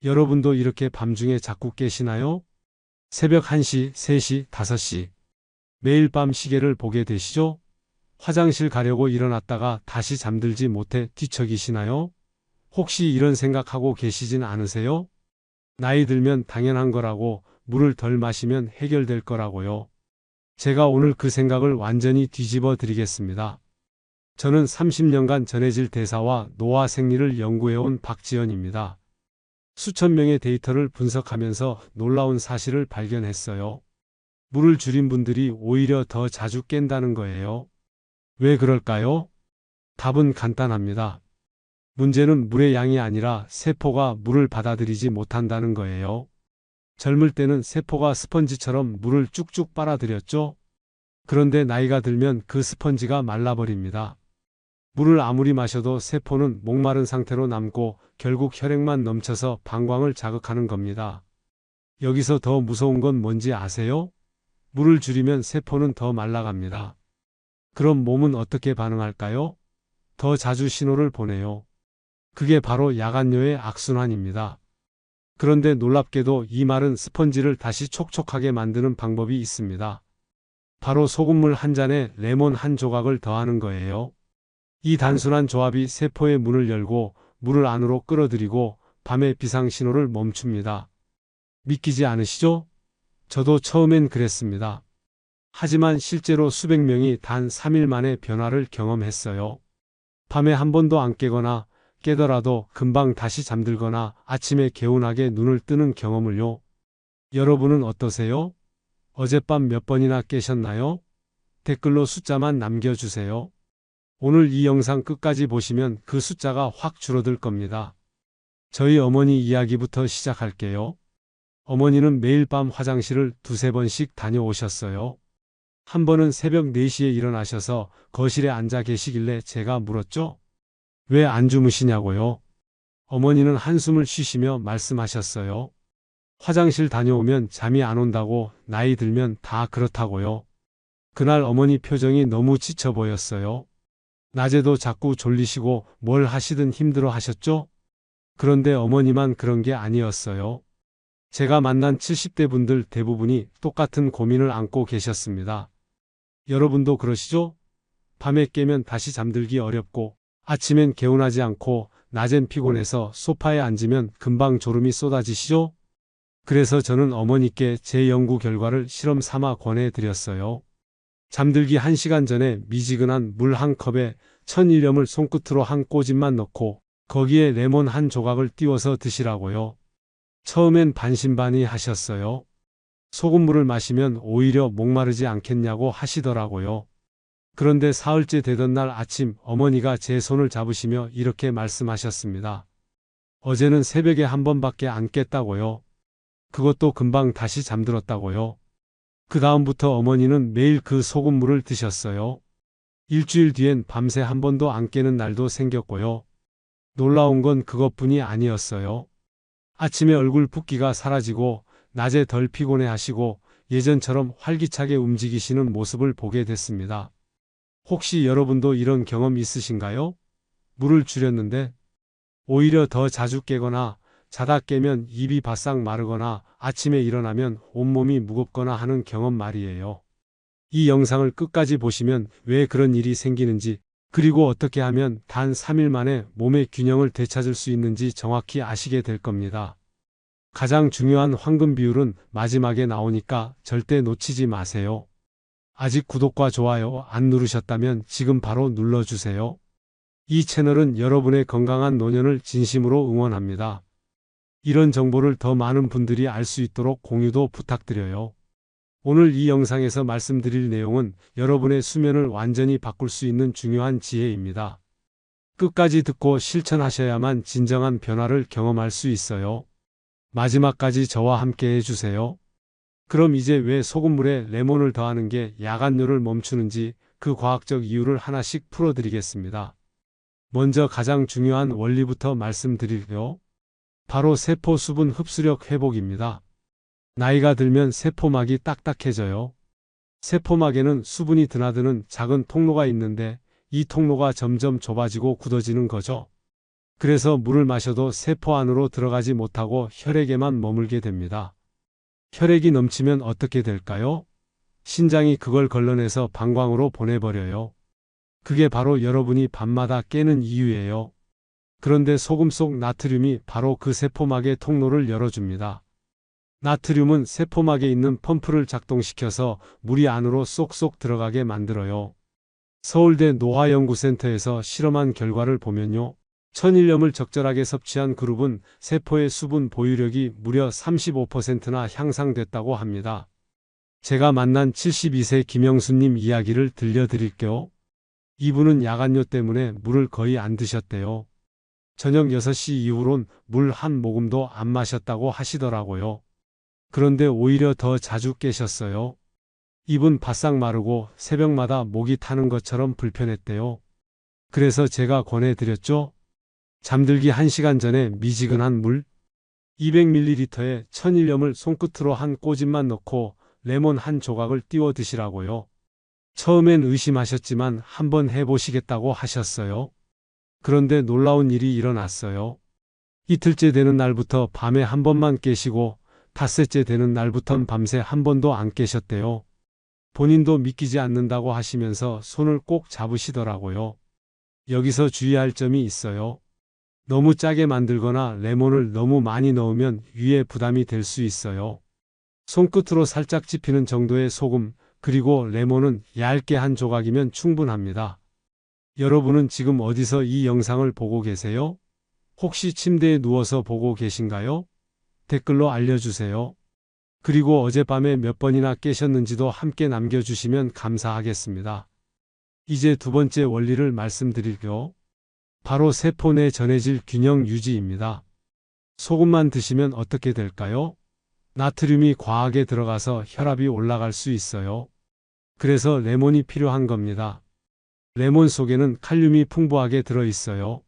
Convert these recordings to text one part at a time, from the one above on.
여러분도 이렇게 밤중에 자꾸 깨시나요? 새벽 1시, 3시, 5시. 매일 밤 시계를 보게 되시죠? 화장실 가려고 일어났다가 다시 잠들지 못해 뒤척이시나요? 혹시 이런 생각하고 계시진 않으세요? 나이 들면 당연한 거라고, 물을 덜 마시면 해결될 거라고요. 제가 오늘 그 생각을 완전히 뒤집어 드리겠습니다. 저는 30년간 전해질 대사와 노화 생리를 연구해온 박지연입니다. 수천 명의 데이터를 분석하면서 놀라운 사실을 발견했어요. 물을 줄인 분들이 오히려 더 자주 깬다는 거예요. 왜 그럴까요? 답은 간단합니다. 문제는 물의 양이 아니라 세포가 물을 받아들이지 못한다는 거예요. 젊을 때는 세포가 스펀지처럼 물을 쭉쭉 빨아들였죠? 그런데 나이가 들면 그 스펀지가 말라버립니다. 물을 아무리 마셔도 세포는 목마른 상태로 남고 결국 혈액만 넘쳐서 방광을 자극하는 겁니다. 여기서 더 무서운 건 뭔지 아세요? 물을 줄이면 세포는 더 말라갑니다. 그럼 몸은 어떻게 반응할까요? 더 자주 신호를 보내요. 그게 바로 야간뇨의 악순환입니다. 그런데 놀랍게도 이 마른 스펀지를 다시 촉촉하게 만드는 방법이 있습니다. 바로 소금물 한 잔에 레몬 한 조각을 더하는 거예요. 이 단순한 조합이 세포의 문을 열고 물을 안으로 끌어들이고 밤의 비상신호를 멈춥니다. 믿기지 않으시죠? 저도 처음엔 그랬습니다. 하지만 실제로 수백 명이 단 3일 만에 변화를 경험했어요. 밤에 한 번도 안 깨거나 깨더라도 금방 다시 잠들거나 아침에 개운하게 눈을 뜨는 경험을요. 여러분은 어떠세요? 어젯밤 몇 번이나 깨셨나요? 댓글로 숫자만 남겨주세요. 오늘 이 영상 끝까지 보시면 그 숫자가 확 줄어들 겁니다. 저희 어머니 이야기부터 시작할게요. 어머니는 매일 밤 화장실을 두세 번씩 다녀오셨어요. 한 번은 새벽 4시에 일어나셔서 거실에 앉아 계시길래 제가 물었죠. 왜 안 주무시냐고요? 어머니는 한숨을 쉬시며 말씀하셨어요. 화장실 다녀오면 잠이 안 온다고, 나이 들면 다 그렇다고요. 그날 어머니 표정이 너무 지쳐 보였어요. 낮에도 자꾸 졸리시고 뭘 하시든 힘들어 하셨죠? 그런데 어머니만 그런 게 아니었어요. 제가 만난 70대 분들 대부분이 똑같은 고민을 안고 계셨습니다. 여러분도 그러시죠? 밤에 깨면 다시 잠들기 어렵고, 아침엔 개운하지 않고, 낮엔 피곤해서 소파에 앉으면 금방 졸음이 쏟아지시죠? 그래서 저는 어머니께 제 연구 결과를 실험 삼아 권해드렸어요. 잠들기 1시간 전에 미지근한 물 한 컵에 천일염을 손끝으로 한 꼬집만 넣고 거기에 레몬 한 조각을 띄워서 드시라고요. 처음엔 반신반의 하셨어요. 소금물을 마시면 오히려 목마르지 않겠냐고 하시더라고요. 그런데 사흘째 되던 날 아침 어머니가 제 손을 잡으시며 이렇게 말씀하셨습니다. 어제는 새벽에 한 번밖에 안 깼다고요. 그것도 금방 다시 잠들었다고요. 그 다음부터 어머니는 매일 그 소금물을 드셨어요. 일주일 뒤엔 밤새 한 번도 안 깨는 날도 생겼고요. 놀라운 건 그것뿐이 아니었어요. 아침에 얼굴 붓기가 사라지고 낮에 덜 피곤해 하시고 예전처럼 활기차게 움직이시는 모습을 보게 됐습니다. 혹시 여러분도 이런 경험 있으신가요? 물을 줄였는데 오히려 더 자주 깨거나 자다 깨면 입이 바싹 마르거나 아침에 일어나면 온몸이 무겁거나 하는 경험 말이에요. 이 영상을 끝까지 보시면 왜 그런 일이 생기는지, 그리고 어떻게 하면 단 3일 만에 몸의 균형을 되찾을 수 있는지 정확히 아시게 될 겁니다. 가장 중요한 황금 비율은 마지막에 나오니까 절대 놓치지 마세요. 아직 구독과 좋아요 안 누르셨다면 지금 바로 눌러주세요. 이 채널은 여러분의 건강한 노년을 진심으로 응원합니다. 이런 정보를 더 많은 분들이 알 수 있도록 공유도 부탁드려요. 오늘 이 영상에서 말씀드릴 내용은 여러분의 수면을 완전히 바꿀 수 있는 중요한 지혜입니다. 끝까지 듣고 실천하셔야만 진정한 변화를 경험할 수 있어요. 마지막까지 저와 함께 해주세요. 그럼 이제 왜 소금물에 레몬을 더하는 게 야간뇨를 멈추는지 그 과학적 이유를 하나씩 풀어드리겠습니다. 먼저 가장 중요한 원리부터 말씀드릴게요. 바로 세포 수분 흡수력 회복입니다. 나이가 들면 세포막이 딱딱해져요. 세포막에는 수분이 드나드는 작은 통로가 있는데 이 통로가 점점 좁아지고 굳어지는 거죠. 그래서 물을 마셔도 세포 안으로 들어가지 못하고 혈액에만 머물게 됩니다. 혈액이 넘치면 어떻게 될까요? 신장이 그걸 걸러내서 방광으로 보내버려요. 그게 바로 여러분이 밤마다 깨는 이유예요. 그런데 소금 속 나트륨이 바로 그 세포막의 통로를 열어줍니다. 나트륨은 세포막에 있는 펌프를 작동시켜서 물이 안으로 쏙쏙 들어가게 만들어요. 서울대 노화연구센터에서 실험한 결과를 보면요. 천일염을 적절하게 섭취한 그룹은 세포의 수분 보유력이 무려 35%나 향상됐다고 합니다. 제가 만난 72세 김영수님 이야기를 들려드릴게요. 이분은 야간요 때문에 물을 거의 안 드셨대요. 저녁 6시 이후론 물 한 모금도 안 마셨다고 하시더라고요. 그런데 오히려 더 자주 깨셨어요. 입은 바싹 마르고 새벽마다 목이 타는 것처럼 불편했대요. 그래서 제가 권해드렸죠. 잠들기 1시간 전에 미지근한 물 200ml에 천일염을 손끝으로 한 꼬집만 넣고 레몬 한 조각을 띄워 드시라고요. 처음엔 의심하셨지만 한번 해보시겠다고 하셨어요. 그런데 놀라운 일이 일어났어요. 이틀째 되는 날부터 밤에 한 번만 깨시고 닷새째 되는 날부턴 밤새 한 번도 안 깨셨대요. 본인도 믿기지 않는다고 하시면서 손을 꼭 잡으시더라고요. 여기서 주의할 점이 있어요. 너무 짜게 만들거나 레몬을 너무 많이 넣으면 위에 부담이 될 수 있어요. 손끝으로 살짝 찝히는 정도의 소금, 그리고 레몬은 얇게 한 조각이면 충분합니다. 여러분은 지금 어디서 이 영상을 보고 계세요? 혹시 침대에 누워서 보고 계신가요? 댓글로 알려주세요. 그리고 어젯밤에 몇 번이나 깨셨는지도 함께 남겨주시면 감사하겠습니다. 이제 두 번째 원리를 말씀드릴게요. 바로 세포 내 전해질 균형 유지입니다. 소금만 드시면 어떻게 될까요? 나트륨이 과하게 들어가서 혈압이 올라갈 수 있어요. 그래서 레몬이 필요한 겁니다. 레몬 속에는 칼륨이 풍부하게 들어있어요.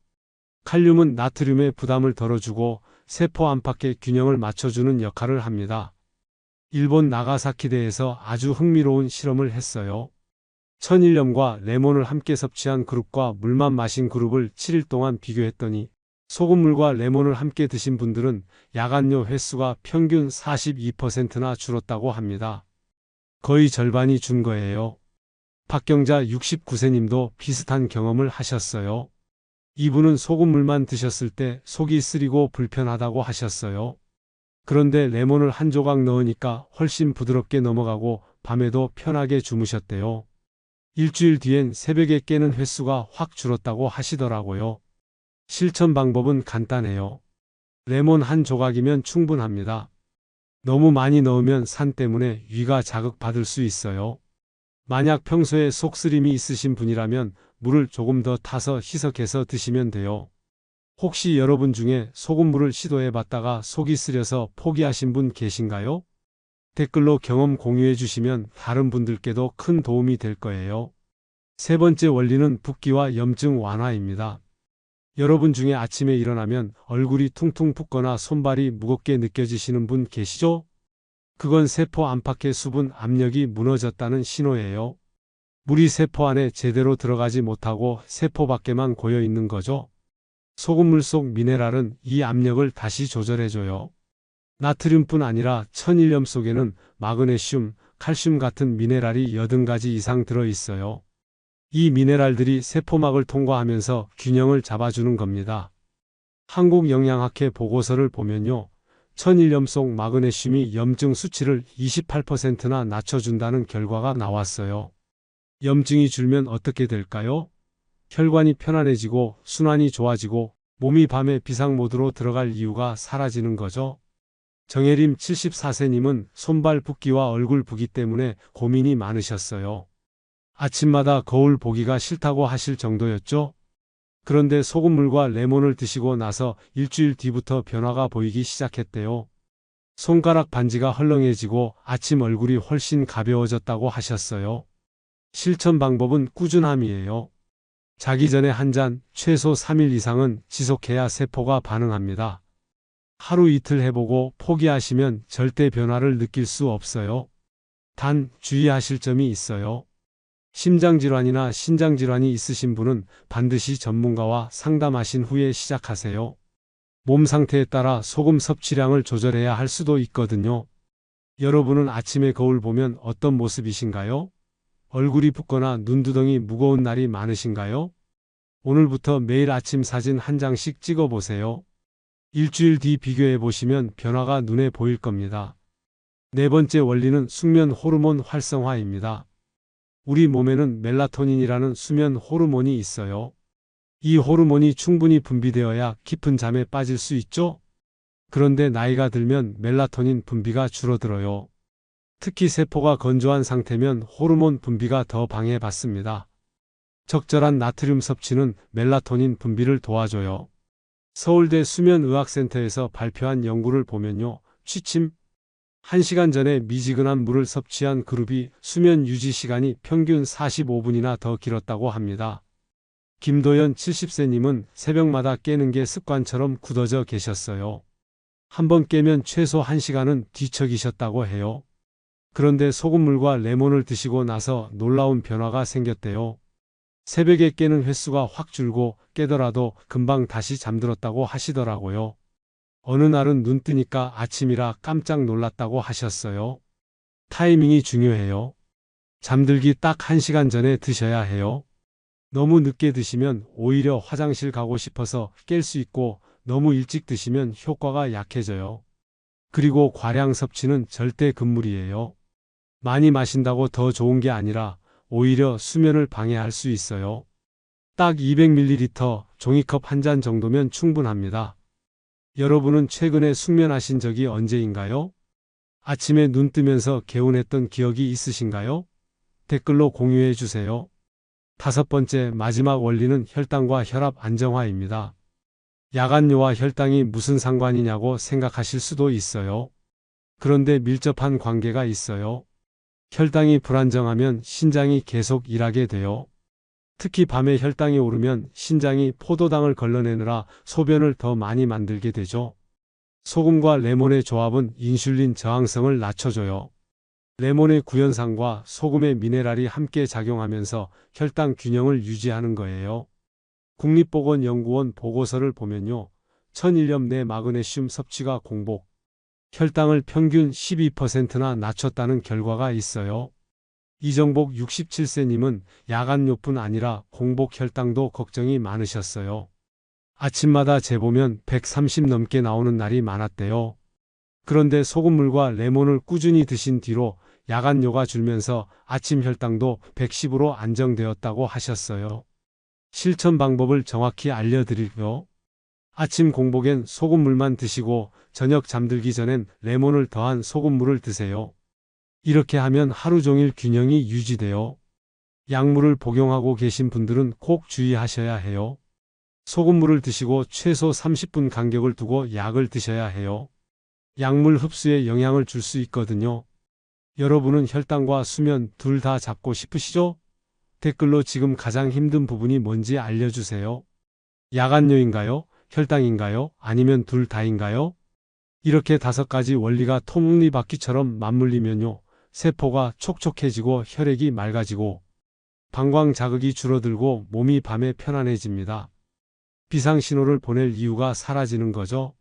칼륨은 나트륨의 부담을 덜어주고 세포 안팎의 균형을 맞춰주는 역할을 합니다. 일본 나가사키대에서 아주 흥미로운 실험을 했어요. 천일염과 레몬을 함께 섭취한 그룹과 물만 마신 그룹을 7일 동안 비교했더니 소금물과 레몬을 함께 드신 분들은 야간요 횟수가 평균 42%나 줄었다고 합니다. 거의 절반이 준 거예요. 박경자 69세님도 비슷한 경험을 하셨어요. 이분은 소금물만 드셨을 때 속이 쓰리고 불편하다고 하셨어요. 그런데 레몬을 한 조각 넣으니까 훨씬 부드럽게 넘어가고 밤에도 편하게 주무셨대요. 일주일 뒤엔 새벽에 깨는 횟수가 확 줄었다고 하시더라고요. 실천 방법은 간단해요. 레몬 한 조각이면 충분합니다. 너무 많이 넣으면 산 때문에 위가 자극받을 수 있어요. 만약 평소에 속쓰림이 있으신 분이라면 물을 조금 더 타서 희석해서 드시면 돼요. 혹시 여러분 중에 소금물을 시도해 봤다가 속이 쓰려서 포기하신 분 계신가요? 댓글로 경험 공유해 주시면 다른 분들께도 큰 도움이 될 거예요. 세 번째 원리는 붓기와 염증 완화입니다. 여러분 중에 아침에 일어나면 얼굴이 퉁퉁 붓거나 손발이 무겁게 느껴지시는 분 계시죠? 그건 세포 안팎의 수분 압력이 무너졌다는 신호예요. 물이 세포 안에 제대로 들어가지 못하고 세포 밖에만 고여 있는 거죠. 소금물 속 미네랄은 이 압력을 다시 조절해줘요. 나트륨뿐 아니라 천일염 속에는 마그네슘, 칼슘 같은 미네랄이 80가지 이상 들어있어요. 이 미네랄들이 세포막을 통과하면서 균형을 잡아주는 겁니다. 한국영양학회 보고서를 보면요. 천일염 속 마그네슘이 염증 수치를 28%나 낮춰준다는 결과가 나왔어요. 염증이 줄면 어떻게 될까요? 혈관이 편안해지고 순환이 좋아지고 몸이 밤에 비상모드로 들어갈 이유가 사라지는 거죠. 정혜림 74세님은 손발 붓기와 얼굴 붓기 때문에 고민이 많으셨어요. 아침마다 거울 보기가 싫다고 하실 정도였죠. 그런데 소금물과 레몬을 드시고 나서 일주일 뒤부터 변화가 보이기 시작했대요. 손가락 반지가 헐렁해지고 아침 얼굴이 훨씬 가벼워졌다고 하셨어요. 실천 방법은 꾸준함이에요. 자기 전에 한 잔, 최소 3일 이상은 지속해야 세포가 반응합니다. 하루 이틀 해보고 포기하시면 절대 변화를 느낄 수 없어요. 단, 주의하실 점이 있어요. 심장질환이나 신장질환이 있으신 분은 반드시 전문가와 상담하신 후에 시작하세요. 몸 상태에 따라 소금 섭취량을 조절해야 할 수도 있거든요. 여러분은 아침에 거울 보면 어떤 모습이신가요? 얼굴이 붓거나 눈두덩이 무거운 날이 많으신가요? 오늘부터 매일 아침 사진 한 장씩 찍어 보세요. 일주일 뒤 비교해 보시면 변화가 눈에 보일 겁니다. 네 번째 원리는 숙면 호르몬 활성화입니다. 우리 몸에는 멜라토닌이라는 수면 호르몬이 있어요. 이 호르몬이 충분히 분비되어야 깊은 잠에 빠질 수 있죠? 그런데 나이가 들면 멜라토닌 분비가 줄어들어요. 특히 세포가 건조한 상태면 호르몬 분비가 더 방해받습니다. 적절한 나트륨 섭취는 멜라토닌 분비를 도와줘요. 서울대 수면의학센터에서 발표한 연구를 보면요. 취침 1시간 전에 미지근한 물을 섭취한 그룹이 수면 유지 시간이 평균 45분이나 더 길었다고 합니다. 김도연 70세님은 새벽마다 깨는 게 습관처럼 굳어져 계셨어요. 한번 깨면 최소 1시간은 뒤척이셨다고 해요. 그런데 소금물과 레몬을 드시고 나서 놀라운 변화가 생겼대요. 새벽에 깨는 횟수가 확 줄고 깨더라도 금방 다시 잠들었다고 하시더라고요. 어느 날은 눈 뜨니까 아침이라 깜짝 놀랐다고 하셨어요. 타이밍이 중요해요. 잠들기 딱 1시간 전에 드셔야 해요. 너무 늦게 드시면 오히려 화장실 가고 싶어서 깰 수 있고 너무 일찍 드시면 효과가 약해져요. 그리고 과량 섭취는 절대 금물이에요. 많이 마신다고 더 좋은 게 아니라 오히려 수면을 방해할 수 있어요. 딱 200ml 종이컵 한 잔 정도면 충분합니다. 여러분은 최근에 숙면하신 적이 언제인가요? 아침에 눈 뜨면서 개운했던 기억이 있으신가요? 댓글로 공유해 주세요. 다섯 번째 마지막 원리는 혈당과 혈압 안정화입니다. 야간뇨와 혈당이 무슨 상관이냐고 생각하실 수도 있어요. 그런데 밀접한 관계가 있어요. 혈당이 불안정하면 신장이 계속 일하게 돼요. 특히 밤에 혈당이 오르면 신장이 포도당을 걸러내느라 소변을 더 많이 만들게 되죠. 소금과 레몬의 조합은 인슐린 저항성을 낮춰줘요. 레몬의 구연산과 소금의 미네랄이 함께 작용하면서 혈당 균형을 유지하는 거예요. 국립보건연구원 보고서를 보면요. 1001년 내 마그네슘 섭취가 공복, 혈당을 평균 12%나 낮췄다는 결과가 있어요. 이정복 67세님은 야간뇨뿐 아니라 공복 혈당도 걱정이 많으셨어요. 아침마다 재보면 130 넘게 나오는 날이 많았대요. 그런데 소금물과 레몬을 꾸준히 드신 뒤로 야간뇨가 줄면서 아침 혈당도 110으로 안정되었다고 하셨어요. 실천 방법을 정확히 알려드릴게요. 아침 공복엔 소금물만 드시고 저녁 잠들기 전엔 레몬을 더한 소금물을 드세요. 이렇게 하면 하루 종일 균형이 유지돼요. 약물을 복용하고 계신 분들은 꼭 주의하셔야 해요. 소금물을 드시고 최소 30분 간격을 두고 약을 드셔야 해요. 약물 흡수에 영향을 줄 수 있거든요. 여러분은 혈당과 수면 둘 다 잡고 싶으시죠? 댓글로 지금 가장 힘든 부분이 뭔지 알려주세요. 야간뇨인가요? 혈당인가요? 아니면 둘 다인가요? 이렇게 5가지 원리가 톱니바퀴처럼 맞물리면요. 세포가 촉촉해지고 혈액이 맑아지고 방광 자극이 줄어들고 몸이 밤에 편안해집니다. 비상신호를 보낼 이유가 사라지는 거죠.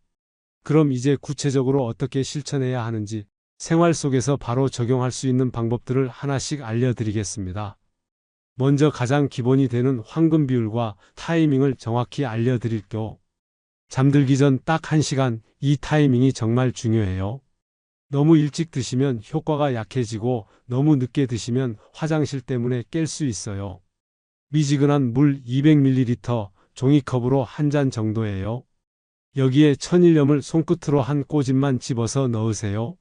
그럼 이제 구체적으로 어떻게 실천해야 하는지 생활 속에서 바로 적용할 수 있는 방법들을 하나씩 알려드리겠습니다. 먼저 가장 기본이 되는 황금 비율과 타이밍을 정확히 알려드릴게요. 잠들기 전 딱 1시간, 이 타이밍이 정말 중요해요. 너무 일찍 드시면 효과가 약해지고 너무 늦게 드시면 화장실 때문에 깰 수 있어요. 미지근한 물 200ml 종이컵으로 한 잔 정도예요. 여기에 천일염을 손끝으로 한 꼬집만 집어서 넣으세요.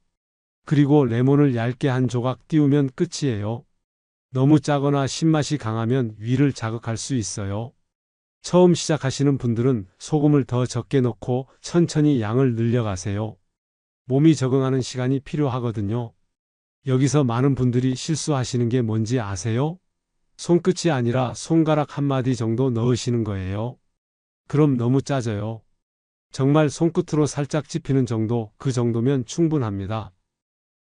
그리고 레몬을 얇게 한 조각 띄우면 끝이에요. 너무 짜거나 신맛이 강하면 위를 자극할 수 있어요. 처음 시작하시는 분들은 소금을 더 적게 넣고 천천히 양을 늘려가세요. 몸이 적응하는 시간이 필요하거든요. 여기서 많은 분들이 실수하시는 게 뭔지 아세요? 손끝이 아니라 손가락 한 마디 정도 넣으시는 거예요. 그럼 너무 짜져요. 정말 손끝으로 살짝 찝히는 정도, 그 정도면 충분합니다.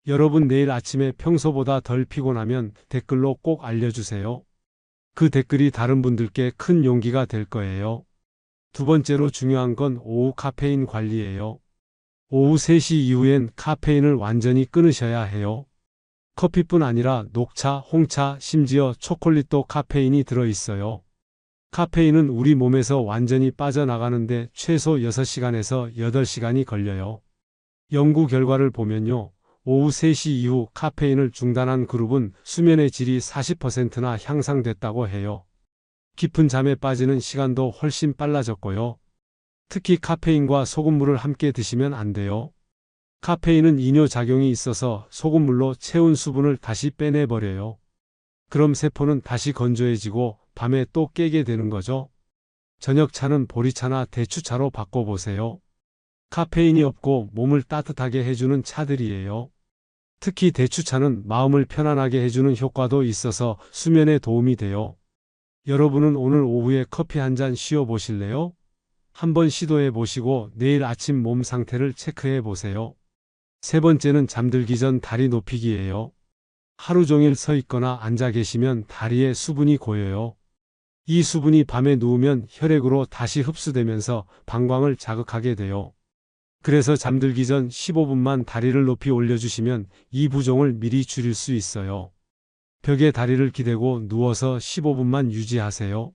여러분 내일 아침에 평소보다 덜 피곤하면 댓글로 꼭 알려주세요. 그 댓글이 다른 분들께 큰 용기가 될 거예요. 두 번째로 중요한 건 오후 카페인 관리예요. 오후 3시 이후엔 카페인을 완전히 끊으셔야 해요. 커피뿐 아니라 녹차, 홍차, 심지어 초콜릿도 카페인이 들어있어요. 카페인은 우리 몸에서 완전히 빠져나가는데 최소 6시간에서 8시간이 걸려요. 연구 결과를 보면요. 오후 3시 이후 카페인을 중단한 그룹은 수면의 질이 40%나 향상됐다고 해요. 깊은 잠에 빠지는 시간도 훨씬 빨라졌고요. 특히 카페인과 소금물을 함께 드시면 안 돼요. 카페인은 이뇨작용이 있어서 소금물로 채운 수분을 다시 빼내버려요. 그럼 세포는 다시 건조해지고 밤에 또 깨게 되는 거죠. 저녁차는 보리차나 대추차로 바꿔보세요. 카페인이 없고 몸을 따뜻하게 해주는 차들이에요. 특히 대추차는 마음을 편안하게 해주는 효과도 있어서 수면에 도움이 돼요. 여러분은 오늘 오후에 커피 한 잔 쉬어 보실래요? 한번 시도해 보시고 내일 아침 몸 상태를 체크해 보세요. 세 번째는 잠들기 전 다리 높이기예요. 하루 종일 서 있거나 앉아 계시면 다리에 수분이 고여요. 이 수분이 밤에 누우면 혈액으로 다시 흡수되면서 방광을 자극하게 돼요. 그래서 잠들기 전 15분만 다리를 높이 올려주시면 이 부종을 미리 줄일 수 있어요. 벽에 다리를 기대고 누워서 15분만 유지하세요.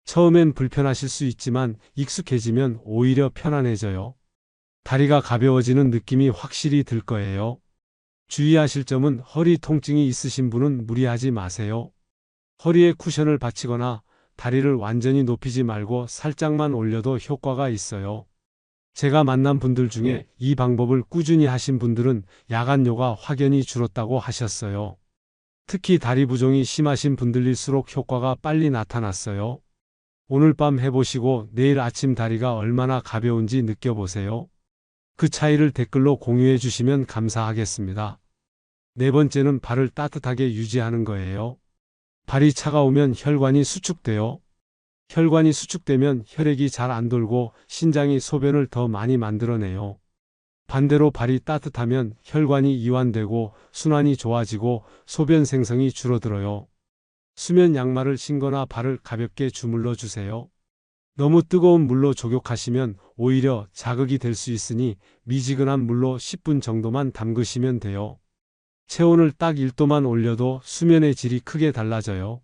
처음엔 불편하실 수 있지만 익숙해지면 오히려 편안해져요. 다리가 가벼워지는 느낌이 확실히 들 거예요. 주의하실 점은 허리 통증이 있으신 분은 무리하지 마세요. 허리에 쿠션을 받치거나 다리를 완전히 높이지 말고 살짝만 올려도 효과가 있어요. 제가 만난 분들 중에 이 방법을 꾸준히 하신 분들은 야간뇨가 확연히 줄었다고 하셨어요. 특히 다리 부종이 심하신 분들일수록 효과가 빨리 나타났어요. 오늘 밤 해보시고 내일 아침 다리가 얼마나 가벼운지 느껴보세요. 그 차이를 댓글로 공유해 주시면 감사하겠습니다. 네 번째는 발을 따뜻하게 유지하는 거예요. 발이 차가우면 혈관이 수축돼요. 혈관이 수축되면 혈액이 잘 안 돌고 신장이 소변을 더 많이 만들어내요. 반대로 발이 따뜻하면 혈관이 이완되고 순환이 좋아지고 소변 생성이 줄어들어요. 수면 양말을 신거나 발을 가볍게 주물러 주세요. 너무 뜨거운 물로 족욕하시면 오히려 자극이 될 수 있으니 미지근한 물로 10분 정도만 담그시면 돼요. 체온을 딱 1도만 올려도 수면의 질이 크게 달라져요.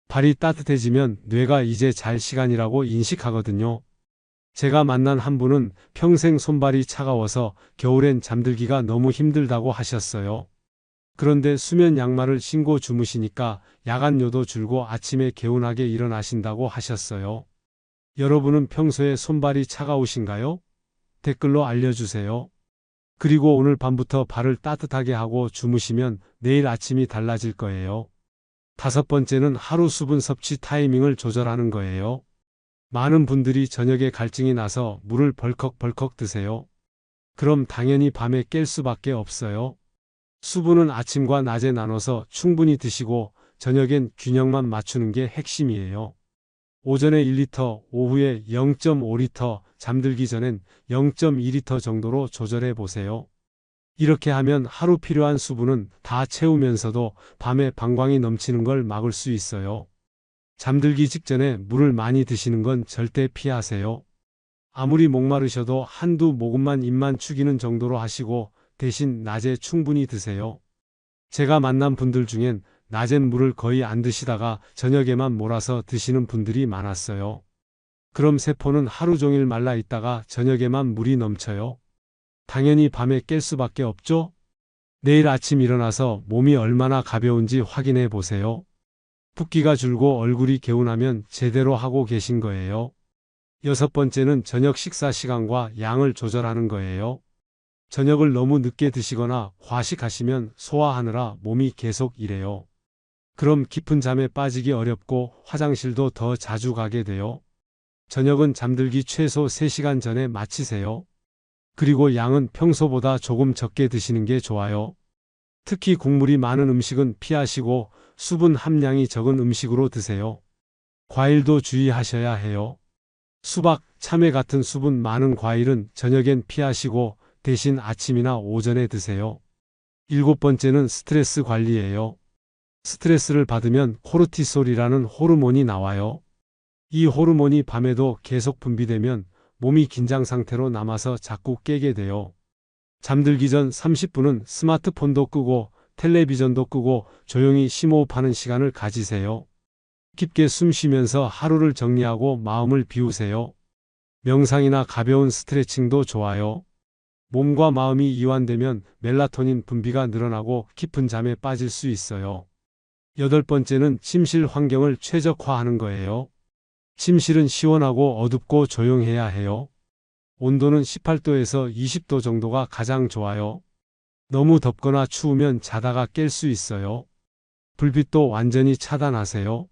발이 따뜻해지면 뇌가 이제 잘 시간이라고 인식하거든요. 제가 만난 한 분은 평생 손발이 차가워서 겨울엔 잠들기가 너무 힘들다고 하셨어요. 그런데 수면 양말을 신고 주무시니까 야간뇨도 줄고 아침에 개운하게 일어나신다고 하셨어요. 여러분은 평소에 손발이 차가우신가요? 댓글로 알려주세요. 그리고 오늘 밤부터 발을 따뜻하게 하고 주무시면 내일 아침이 달라질 거예요. 다섯 번째는 하루 수분 섭취 타이밍을 조절하는 거예요. 많은 분들이 저녁에 갈증이 나서 물을 벌컥벌컥 드세요. 그럼 당연히 밤에 깰 수밖에 없어요. 수분은 아침과 낮에 나눠서 충분히 드시고 저녁엔 균형만 맞추는 게 핵심이에요. 오전에 1리터, 오후에 0.5리터, 잠들기 전엔 0.2리터 정도로 조절해 보세요. 이렇게 하면 하루 필요한 수분은 다 채우면서도 밤에 방광이 넘치는 걸 막을 수 있어요. 잠들기 직전에 물을 많이 드시는 건 절대 피하세요. 아무리 목마르셔도 한두 모금만 입만 축이는 정도로 하시고 대신 낮에 충분히 드세요. 제가 만난 분들 중엔 낮엔 물을 거의 안 드시다가 저녁에만 몰아서 드시는 분들이 많았어요. 그럼 세포는 하루 종일 말라 있다가 저녁에만 물이 넘쳐요. 당연히 밤에 깰 수밖에 없죠? 내일 아침 일어나서 몸이 얼마나 가벼운지 확인해 보세요. 붓기가 줄고 얼굴이 개운하면 제대로 하고 계신 거예요. 여섯 번째는 저녁 식사 시간과 양을 조절하는 거예요. 저녁을 너무 늦게 드시거나 과식하시면 소화하느라 몸이 계속 일해요. 그럼 깊은 잠에 빠지기 어렵고 화장실도 더 자주 가게 돼요. 저녁은 잠들기 최소 3시간 전에 마치세요. 그리고 양은 평소보다 조금 적게 드시는 게 좋아요. 특히 국물이 많은 음식은 피하시고 수분 함량이 적은 음식으로 드세요. 과일도 주의하셔야 해요. 수박, 참외 같은 수분 많은 과일은 저녁엔 피하시고 대신 아침이나 오전에 드세요. 7번째는 스트레스 관리예요. 스트레스를 받으면 코르티솔이라는 호르몬이 나와요. 이 호르몬이 밤에도 계속 분비되면 몸이 긴장 상태로 남아서 자꾸 깨게 돼요. 잠들기 전 30분은 스마트폰도 끄고 텔레비전도 끄고 조용히 심호흡하는 시간을 가지세요. 깊게 숨 쉬면서 하루를 정리하고 마음을 비우세요. 명상이나 가벼운 스트레칭도 좋아요. 몸과 마음이 이완되면 멜라토닌 분비가 늘어나고 깊은 잠에 빠질 수 있어요. 8번째는 침실 환경을 최적화하는 거예요. 침실은 시원하고 어둡고 조용해야 해요. 온도는 18도에서 20도 정도가 가장 좋아요. 너무 덥거나 추우면 자다가 깰 수 있어요. 불빛도 완전히 차단하세요.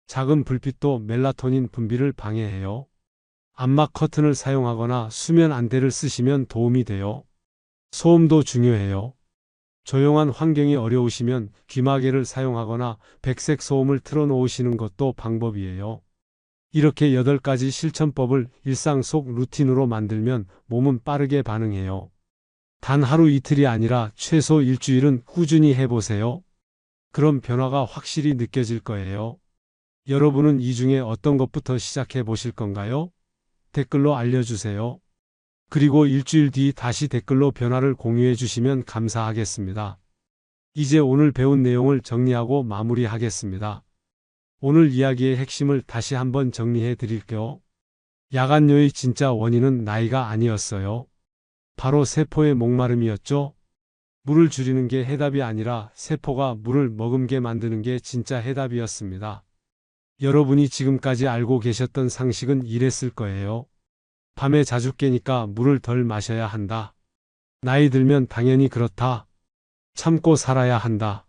작은 불빛도 멜라토닌 분비를 방해해요. 암막 커튼을 사용하거나 수면 안대를 쓰시면 도움이 돼요. 소음도 중요해요. 조용한 환경이 어려우시면 귀마개를 사용하거나 백색 소음을 틀어놓으시는 것도 방법이에요. 이렇게 8가지 실천법을 일상 속 루틴으로 만들면 몸은 빠르게 반응해요. 단 하루 이틀이 아니라 최소 일주일은 꾸준히 해보세요. 그럼 변화가 확실히 느껴질 거예요. 여러분은 이 중에 어떤 것부터 시작해 보실 건가요? 댓글로 알려주세요. 그리고 일주일 뒤 다시 댓글로 변화를 공유해 주시면 감사하겠습니다. 이제 오늘 배운 내용을 정리하고 마무리하겠습니다. 오늘 이야기의 핵심을 다시 한번 정리해 드릴게요. 야간뇨의 진짜 원인은 나이가 아니었어요. 바로 세포의 목마름이었죠. 물을 줄이는 게 해답이 아니라 세포가 물을 머금게 만드는 게 진짜 해답이었습니다. 여러분이 지금까지 알고 계셨던 상식은 이랬을 거예요. 밤에 자주 깨니까 물을 덜 마셔야 한다. 나이 들면 당연히 그렇다. 참고 살아야 한다.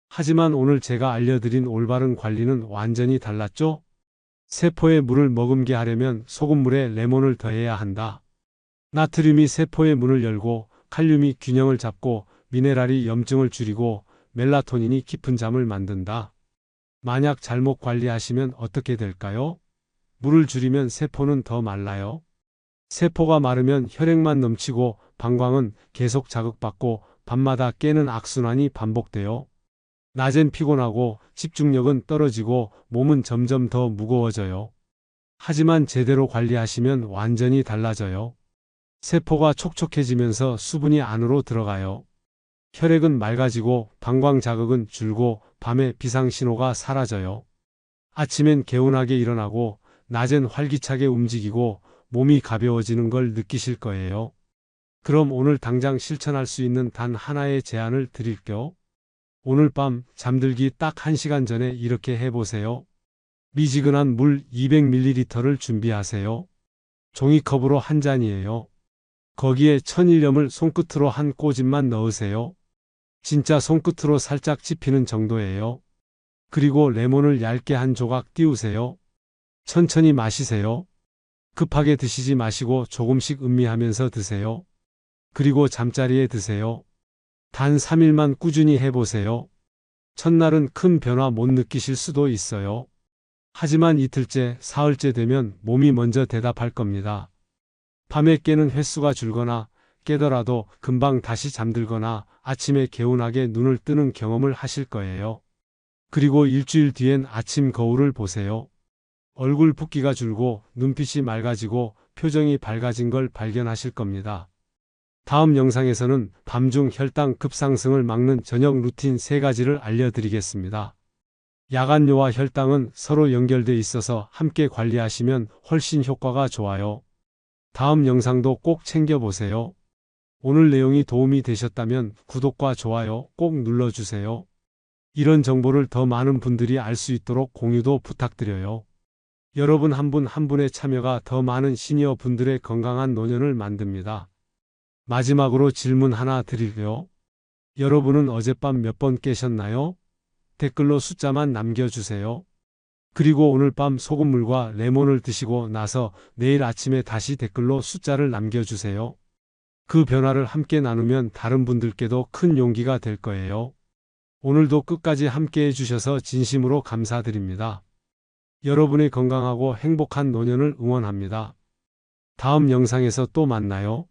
하지만 오늘 제가 알려드린 올바른 관리는 완전히 달랐죠? 세포에 물을 머금게 하려면 소금물에 레몬을 더해야 한다. 나트륨이 세포의 문을 열고 칼륨이 균형을 잡고 미네랄이 염증을 줄이고 멜라토닌이 깊은 잠을 만든다. 만약 잘못 관리하시면 어떻게 될까요? 물을 줄이면 세포는 더 말라요. 세포가 마르면 혈액만 넘치고 방광은 계속 자극받고 밤마다 깨는 악순환이 반복돼요. 낮엔 피곤하고 집중력은 떨어지고 몸은 점점 더 무거워져요. 하지만 제대로 관리하시면 완전히 달라져요. 세포가 촉촉해지면서 수분이 안으로 들어가요. 혈액은 맑아지고 방광 자극은 줄고 밤에 비상신호가 사라져요. 아침엔 개운하게 일어나고 낮엔 활기차게 움직이고 몸이 가벼워지는 걸 느끼실 거예요. 그럼 오늘 당장 실천할 수 있는 단 하나의 제안을 드릴게요. 오늘 밤 잠들기 딱 1시간 전에 이렇게 해보세요. 미지근한 물 200ml를 준비하세요. 종이컵으로 한 잔이에요. 거기에 천일염을 손끝으로 한 꼬집만 넣으세요. 진짜 손끝으로 살짝 찝히는 정도예요. 그리고 레몬을 얇게 한 조각 띄우세요. 천천히 마시세요. 급하게 드시지 마시고 조금씩 음미하면서 드세요. 그리고 잠자리에 드세요. 단 3일만 꾸준히 해보세요. 첫날은 큰 변화 못 느끼실 수도 있어요. 하지만 이틀째, 사흘째 되면 몸이 먼저 대답할 겁니다. 밤에 깨는 횟수가 줄거나 깨더라도 금방 다시 잠들거나 아침에 개운하게 눈을 뜨는 경험을 하실 거예요. 그리고 일주일 뒤엔 아침 거울을 보세요. 얼굴 붓기가 줄고 눈빛이 맑아지고 표정이 밝아진 걸 발견하실 겁니다. 다음 영상에서는 밤중 혈당 급상승을 막는 저녁 루틴 3가지를 알려드리겠습니다. 야간뇨와 혈당은 서로 연결돼 있어서 함께 관리하시면 훨씬 효과가 좋아요. 다음 영상도 꼭 챙겨보세요. 오늘 내용이 도움이 되셨다면 구독과 좋아요 꼭 눌러주세요. 이런 정보를 더 많은 분들이 알 수 있도록 공유도 부탁드려요. 여러분 한 분 한 분의 참여가 더 많은 시니어 분들의 건강한 노년을 만듭니다. 마지막으로 질문 하나 드릴게요. 여러분은 어젯밤 몇 번 깨셨나요? 댓글로 숫자만 남겨주세요. 그리고 오늘 밤 소금물과 레몬을 드시고 나서 내일 아침에 다시 댓글로 숫자를 남겨주세요. 그 변화를 함께 나누면 다른 분들께도 큰 용기가 될 거예요. 오늘도 끝까지 함께 해주셔서 진심으로 감사드립니다. 여러분의 건강하고 행복한 노년을 응원합니다. 다음 영상에서 또 만나요.